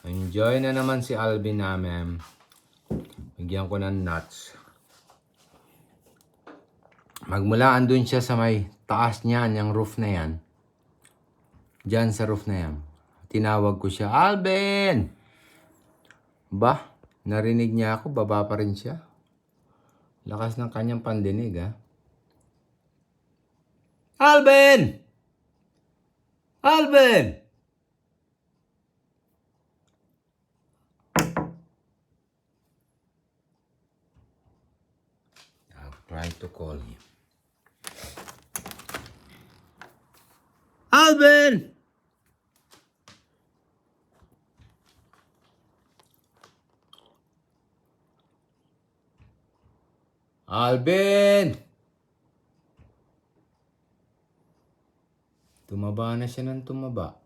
Enjoy na naman si Alvin namin. Bigyan ko ng nuts. Magmula andun siya sa may taas niyan, yung roof na yan. Diyan sa roof na yan. Tinawag ko siya, Alvin! Ba, narinig niya ako, baba pa rin siya. Lakas ng kanyang pandinig, ha? Alvin! Alvin! I'll try to call him. Alvin! Alvin! Tumaba na siya ng tumaba.